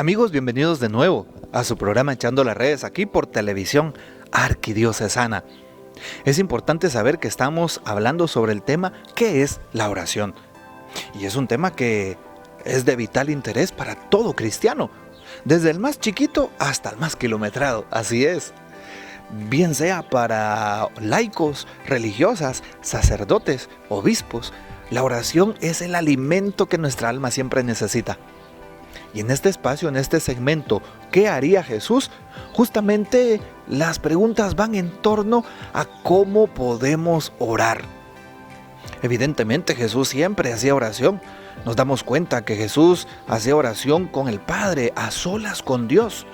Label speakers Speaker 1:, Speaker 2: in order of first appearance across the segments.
Speaker 1: Amigos, bienvenidos de nuevo a su programa Echando las Redes, aquí por televisión arquidiocesana. Es importante saber que estamos hablando sobre el tema ¿qué es la oración? Y es un tema que es de vital interés para todo cristiano, desde el más chiquito hasta el más kilometrado, así es. Bien sea para laicos, religiosas, sacerdotes, obispos, la oración es el alimento que nuestra alma siempre necesita. Y en este espacio, en este segmento, ¿qué haría Jesús? Justamente las preguntas van en torno a cómo podemos orar. Evidentemente Jesús siempre hacía oración. Nos damos cuenta que Jesús hacía oración con el Padre, a solas con Dios.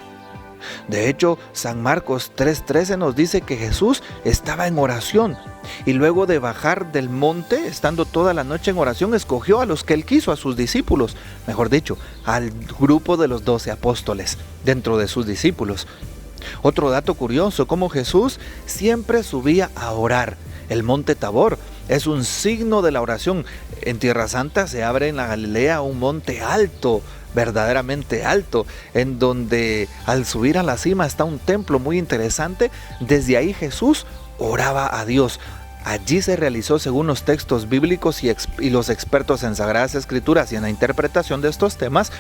Speaker 1: De hecho, San Marcos 3:13 nos dice que Jesús estaba en oración y luego de bajar del monte, estando toda la noche en oración, escogió a los que él quiso, a sus discípulos, mejor dicho, al grupo de los 12 apóstoles dentro de sus discípulos. Otro dato curioso, como Jesús siempre subía a orar. El monte Tabor es un signo de la oración. En Tierra Santa se abre en la Galilea un monte alto, verdaderamente alto, en donde al subir a la cima está un templo muy interesante. Desde ahí Jesús oraba a Dios. Allí se realizó, según los textos bíblicos y los expertos en Sagradas Escrituras y en la interpretación de estos temas,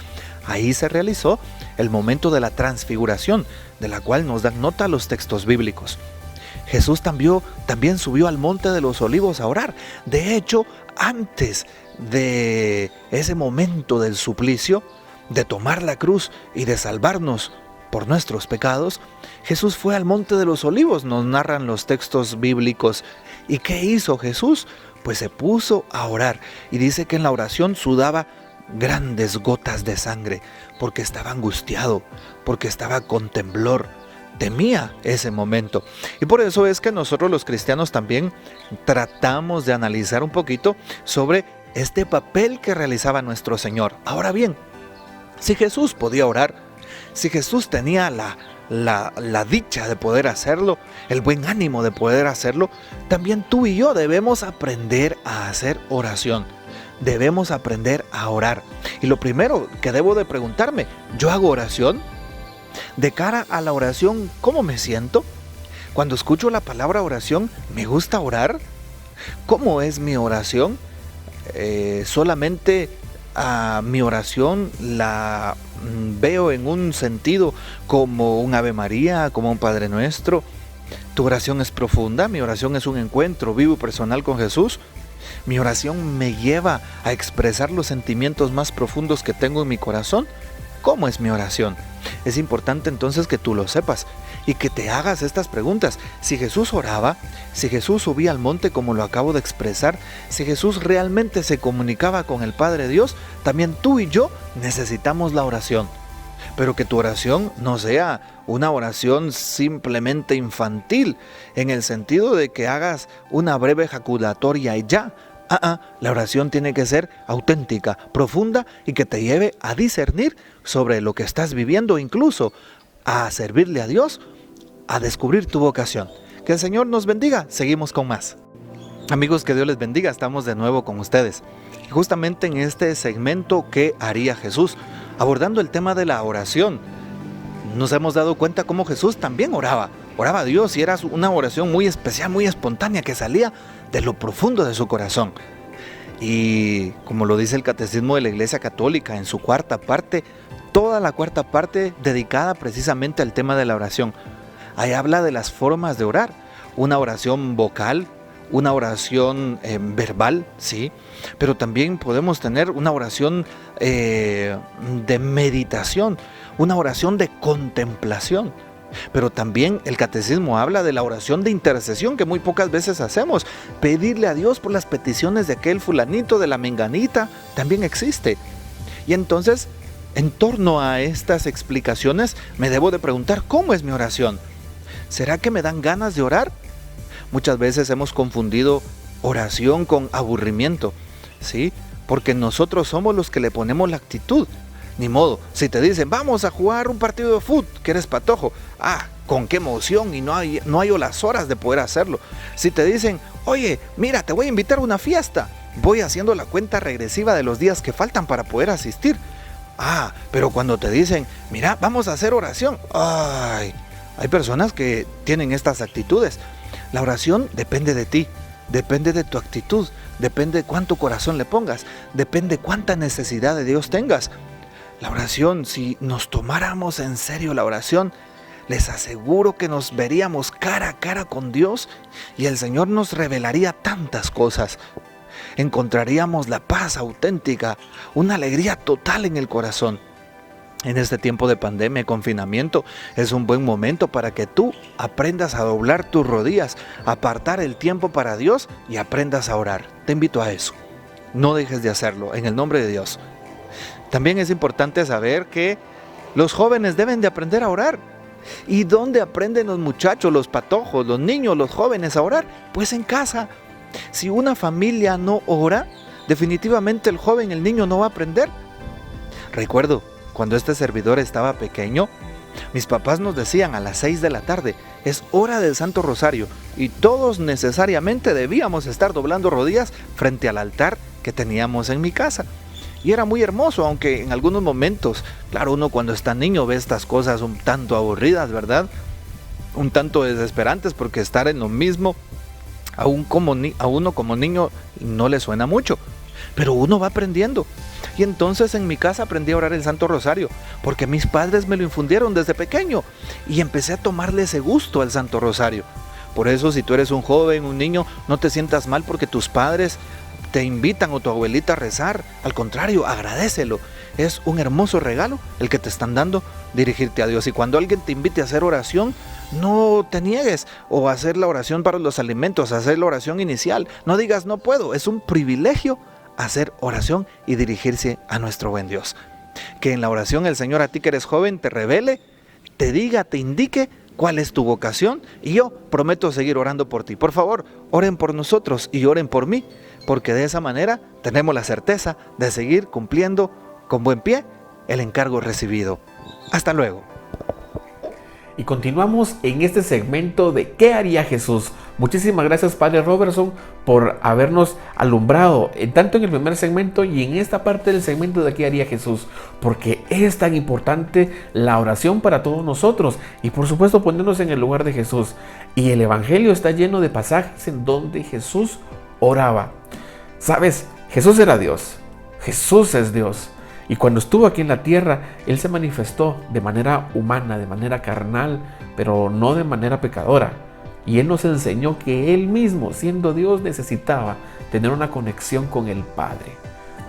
Speaker 1: ahí se realizó el momento de la transfiguración, de la cual nos dan nota los textos bíblicos. Jesús también subió al Monte de los Olivos a orar. De hecho, antes de ese momento del suplicio, de tomar la cruz y de salvarnos por nuestros pecados, Jesús fue al Monte de los Olivos, nos narran los textos bíblicos. ¿Y qué hizo Jesús? Pues se puso a orar, y dice que en la oración sudaba grandes gotas de sangre, porque estaba angustiado, porque estaba con temblor, temía ese momento. Y por eso es que nosotros los cristianos también tratamos de analizar un poquito sobre este papel que realizaba nuestro Señor. Ahora bien, si Jesús podía orar, si Jesús tenía la dicha de poder hacerlo, el buen ánimo de poder hacerlo, también tú y yo debemos aprender a hacer oración. Debemos aprender a orar. Y lo primero que debo de preguntarme, ¿yo hago oración? De cara a la oración, ¿cómo me siento? Cuando escucho la palabra oración, ¿me gusta orar? ¿Cómo es mi oración? Solamente mi oración la veo en un sentido como un Ave María, como un Padre Nuestro. ¿Tu oración es profunda? ¿Mi oración es un encuentro vivo y personal con Jesús? ¿Mi oración me lleva a expresar los sentimientos más profundos que tengo en mi corazón? ¿Cómo es mi oración? Es importante entonces que tú lo sepas y que te hagas estas preguntas. Si Jesús oraba, si Jesús subía al monte como lo acabo de expresar, si Jesús realmente se comunicaba con el Padre Dios, también tú y yo necesitamos la oración. Pero que tu oración no sea una oración simplemente infantil, en el sentido de que hagas una breve ejaculatoria y ya. La oración tiene que ser auténtica, profunda y que te lleve a discernir sobre lo que estás viviendo, incluso a servirle a Dios, a descubrir tu vocación. Que el Señor nos bendiga. Seguimos con más. Amigos, que Dios les bendiga. Estamos de nuevo con ustedes. Justamente en este segmento, ¿qué haría Jesús? Abordando el tema de la oración. Nos hemos dado cuenta cómo Jesús también oraba a Dios, y era una oración muy especial, muy espontánea, que salía de lo profundo de su corazón. Y como lo dice el Catecismo de la Iglesia Católica en su cuarta parte, toda la cuarta parte dedicada precisamente al tema de la oración. Ahí habla de las formas de orar: una oración vocal, una oración verbal, sí, pero también podemos tener una oración de meditación, una oración de contemplación. Pero también el catecismo habla de la oración de intercesión, que muy pocas veces hacemos. Pedirle a Dios por las peticiones de aquel fulanito, de la menganita, también existe. Y entonces, en torno a estas explicaciones, me debo de preguntar, ¿cómo es mi oración? ¿Será que me dan ganas de orar? Muchas veces hemos confundido oración con aburrimiento, ¿sí? Porque nosotros somos los que le ponemos la actitud. Ni modo, si te dicen, vamos a jugar un partido de fútbol, que eres patojo, con qué emoción, y no hay las horas de poder hacerlo. Si te dicen, oye, mira, te voy a invitar a una fiesta, voy haciendo la cuenta regresiva de los días que faltan para poder asistir. Pero cuando te dicen, mira, vamos a hacer oración, hay personas que tienen estas actitudes. La oración depende de ti, depende de tu actitud, depende de cuánto corazón le pongas, depende cuánta necesidad de Dios tengas. La oración, si nos tomáramos en serio la oración, les aseguro que nos veríamos cara a cara con Dios y el Señor nos revelaría tantas cosas. Encontraríamos la paz auténtica, una alegría total en el corazón. En este tiempo de pandemia y confinamiento es un buen momento para que tú aprendas a doblar tus rodillas, apartar el tiempo para Dios y aprendas a orar. Te invito a eso. No dejes de hacerlo, en el nombre de Dios. También es importante saber que los jóvenes deben de aprender a orar. ¿Y dónde aprenden los muchachos, los patojos, los niños, los jóvenes a orar? Pues en casa. Si una familia no ora, definitivamente el joven, el niño no va a aprender. Recuerdo, cuando este servidor estaba pequeño, mis papás nos decían a las 6 de la tarde, es hora del Santo Rosario, y todos necesariamente debíamos estar doblando rodillas frente al altar que teníamos en mi casa. Y era muy hermoso, aunque en algunos momentos, claro, uno cuando está niño ve estas cosas un tanto aburridas, ¿verdad? Un tanto desesperantes, porque estar en lo mismo a uno como niño no le suena mucho, pero uno va aprendiendo. Y entonces en mi casa aprendí a orar el Santo Rosario, porque mis padres me lo infundieron desde pequeño, y empecé a tomarle ese gusto al Santo Rosario. Por eso, si tú eres un joven, un niño, no te sientas mal porque tus padres te invitan o tu abuelita a rezar. Al contrario, agradécelo. Es un hermoso regalo el que te están dando, dirigirte a Dios. Y cuando alguien te invite a hacer oración, no te niegues, o a hacer la oración para los alimentos, a hacer la oración inicial. No digas no puedo, es un privilegio hacer oración y dirigirse a nuestro buen Dios. Que en la oración el Señor a ti que eres joven te revele, te diga, te indique cuál es tu vocación, y yo prometo seguir orando por ti. Por favor, oren por nosotros y oren por mí, porque de esa manera tenemos la certeza de seguir cumpliendo con buen pie el encargo recibido. Hasta luego.
Speaker 2: Y continuamos en este segmento de ¿qué haría Jesús? Muchísimas gracias, Padre Robertson, por habernos alumbrado tanto en el primer segmento y en esta parte del segmento de ¿qué haría Jesús? Porque es tan importante la oración para todos nosotros y por supuesto ponernos en el lugar de Jesús. Y el Evangelio está lleno de pasajes en donde Jesús oraba. ¿Sabes? Jesús era Dios. Jesús es Dios. Y cuando estuvo aquí en la tierra, Él se manifestó de manera humana, de manera carnal, pero no de manera pecadora. Y Él nos enseñó que Él mismo, siendo Dios, necesitaba tener una conexión con el Padre.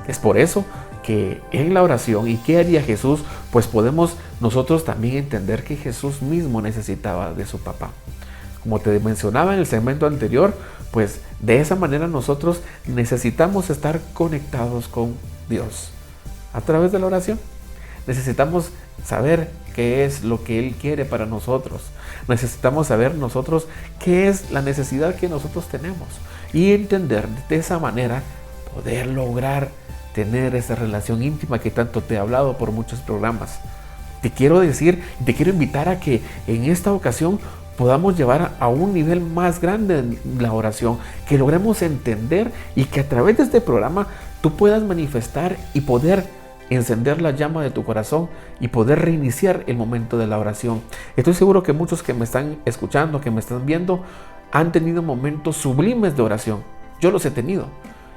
Speaker 2: Es por eso que en la oración, ¿y qué haría Jesús? Pues podemos nosotros también entender que Jesús mismo necesitaba de su papá. Como te mencionaba en el segmento anterior, pues de esa manera nosotros necesitamos estar conectados con Dios. A través de la oración necesitamos saber qué es lo que Él quiere para nosotros. Necesitamos saber nosotros qué es la necesidad que nosotros tenemos y entender de esa manera poder lograr tener esa relación íntima que tanto te he hablado por muchos programas. Te quiero decir, te quiero invitar a que en esta ocasión podamos llevar a un nivel más grande la oración, que logremos entender y que a través de este programa tú puedas manifestar y poder encender la llama de tu corazón y poder reiniciar el momento de la oración. Estoy seguro que muchos que me están escuchando, que me están viendo, han tenido momentos sublimes de oración. Yo los he tenido.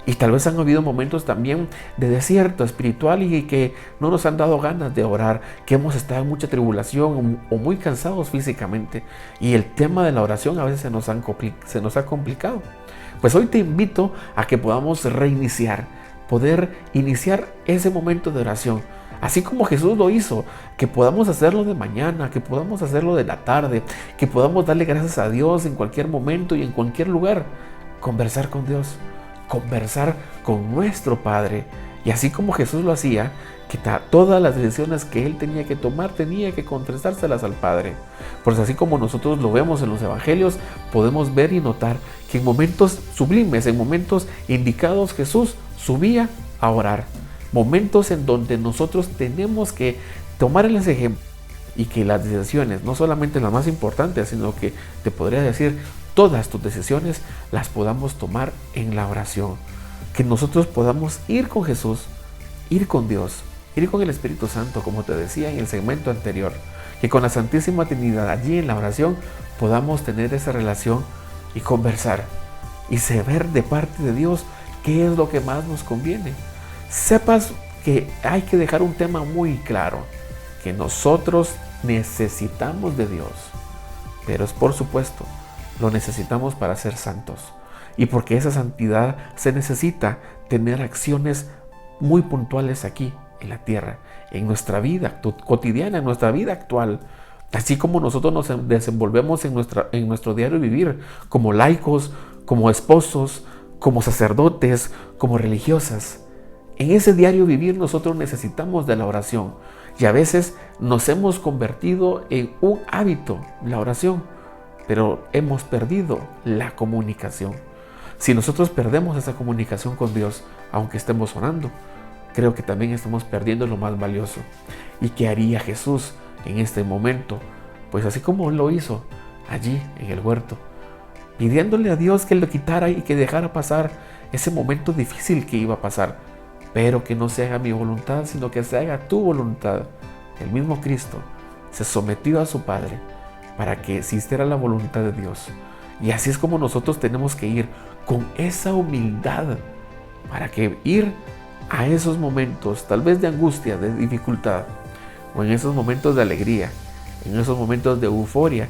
Speaker 2: Y tal vez han habido momentos también de desierto espiritual y que no nos han dado ganas de orar, que hemos estado en mucha tribulación o muy cansados físicamente. Y el tema de la oración a veces se nos ha complicado. Pues hoy te invito a que podamos reiniciar, poder iniciar ese momento de oración, así como Jesús lo hizo, que podamos hacerlo de mañana, que podamos hacerlo de la tarde, que podamos darle gracias a Dios en cualquier momento y en cualquier lugar, conversar con Dios, conversar con nuestro Padre, y así como Jesús lo hacía, que todas las decisiones que Él tenía que tomar, tenía que contestárselas al Padre. Pues así como nosotros lo vemos en los Evangelios, podemos ver y notar que en momentos sublimes, en momentos indicados, Jesús subía a orar. Momentos en donde nosotros tenemos que tomar ese ejemplo y que las decisiones, no solamente las más importantes, sino que te podría decir todas tus decisiones las podamos tomar en la oración. Que nosotros podamos ir con Jesús, ir con Dios Ir con el Espíritu Santo, como te decía en el segmento anterior, que con la Santísima Trinidad allí en la oración podamos tener esa relación y conversar y saber de parte de Dios qué es lo que más nos conviene. Sepas que hay que dejar un tema muy claro, que nosotros necesitamos de Dios, pero es por supuesto, lo necesitamos para ser santos. Y porque esa santidad se necesita tener acciones muy puntuales aquí en la tierra, en nuestra vida cotidiana, en nuestra vida actual, así como nosotros nos desenvolvemos en nuestro diario vivir, como laicos, como esposos, como sacerdotes, como religiosas. En ese diario vivir nosotros necesitamos de la oración, y a veces nos hemos convertido en un hábito, la oración, pero hemos perdido la comunicación. Si nosotros perdemos esa comunicación con Dios, aunque estemos orando, creo que también estamos perdiendo lo más valioso. ¿Y qué haría Jesús en este momento? Pues así como Él lo hizo allí en el huerto, pidiéndole a Dios que lo quitara y que dejara pasar ese momento difícil que iba a pasar, pero que no se haga mi voluntad, sino que se haga tu voluntad. El mismo Cristo se sometió a su Padre para que existiera la voluntad de Dios. Y así es como nosotros tenemos que ir con esa humildad, para que ir a esos momentos, tal vez de angustia, de dificultad, o en esos momentos de alegría, en esos momentos de euforia,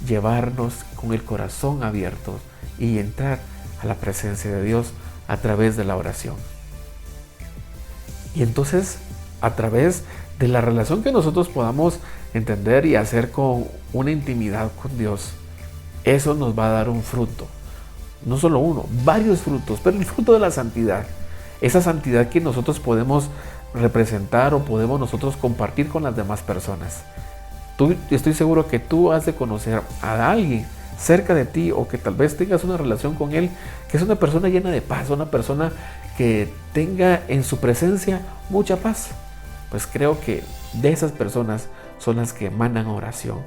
Speaker 2: llevarnos con el corazón abierto y entrar a la presencia de Dios a través de la oración. Y entonces, a través de la relación que nosotros podamos entender y hacer con una intimidad con Dios, eso nos va a dar un fruto. No solo uno, varios frutos, pero el fruto de la santidad. Esa santidad que nosotros podemos representar o podemos nosotros compartir con las demás personas. Estoy seguro que tú has de conocer a alguien cerca de ti, o que tal vez tengas una relación con él, que es una persona llena de paz, una persona que tenga en su presencia mucha paz. Pues creo que de esas personas son las que emanan oración,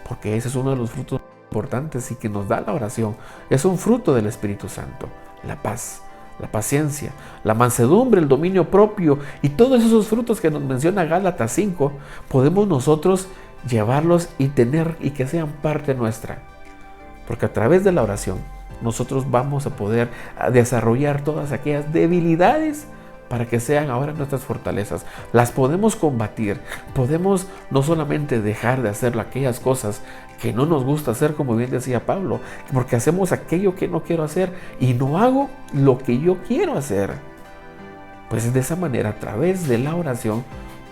Speaker 2: porque ese es uno de los frutos importantes y que nos da la oración. Es un fruto del Espíritu Santo, la paz, la paciencia, la mansedumbre, el dominio propio, y todos esos frutos que nos menciona Gálatas 5, podemos nosotros llevarlos y tener y que sean parte nuestra, porque a través de la oración nosotros vamos a poder desarrollar todas aquellas debilidades para que sean ahora nuestras fortalezas. Las podemos combatir, podemos no solamente dejar de hacer aquellas cosas que no nos gusta hacer, como bien decía Pablo, porque hacemos aquello que no quiero hacer y no hago lo que yo quiero hacer. Pues de esa manera, a través de la oración,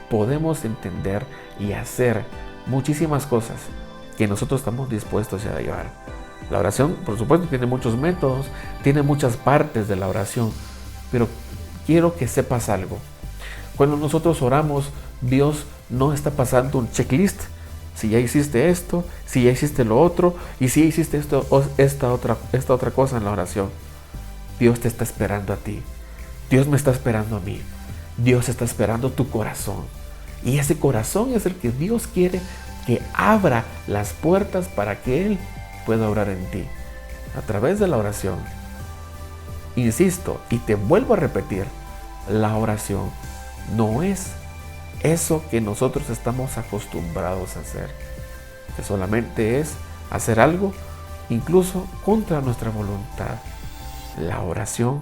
Speaker 2: podemos entender y hacer muchísimas cosas que nosotros estamos dispuestos a llevar. La oración, por supuesto, tiene muchos métodos, tiene muchas partes de la oración, pero quiero que sepas algo. Cuando nosotros oramos, Dios no está pasando un checklist. Si ya hiciste esto, si ya hiciste lo otro, y si ya hiciste esta otra cosa en la oración. Dios te está esperando a ti. Dios me está esperando a mí. Dios está esperando tu corazón. Y ese corazón es el que Dios quiere que abra las puertas para que Él pueda obrar en ti. A través de la oración. Insisto, y te vuelvo a repetir, la oración no es eso que nosotros estamos acostumbrados a hacer, que solamente es hacer algo incluso contra nuestra voluntad. La oración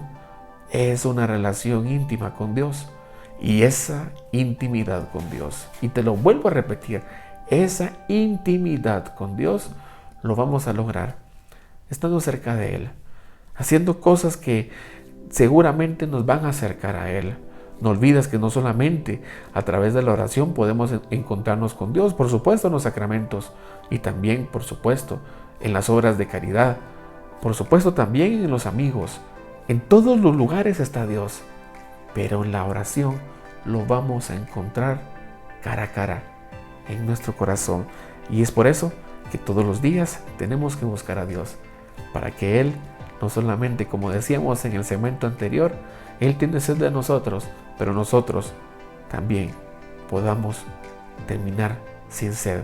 Speaker 2: es una relación íntima con Dios, y esa intimidad con Dios, y te lo vuelvo a repetir, esa intimidad con Dios lo vamos a lograr estando cerca de Él, haciendo cosas que seguramente nos van a acercar a Él. No olvides que no solamente a través de la oración podemos encontrarnos con Dios, por supuesto en los sacramentos, y también, por supuesto, en las obras de caridad, por supuesto también en los amigos. En todos los lugares está Dios, pero en la oración lo vamos a encontrar cara a cara, en nuestro corazón. Y es por eso que todos los días tenemos que buscar a Dios, para que Él, no solamente, como decíamos en el segmento anterior, Él tiene sed de nosotros, pero nosotros también podamos terminar sin sed,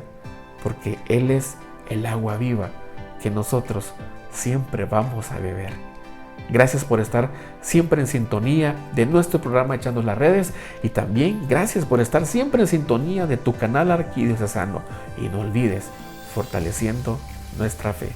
Speaker 2: porque Él es el agua viva que nosotros siempre vamos a beber. Gracias por estar siempre en sintonía de nuestro programa Echando las Redes, y también gracias por estar siempre en sintonía de tu canal arquidiocesano. Y no olvides, fortaleciendo nuestra fe.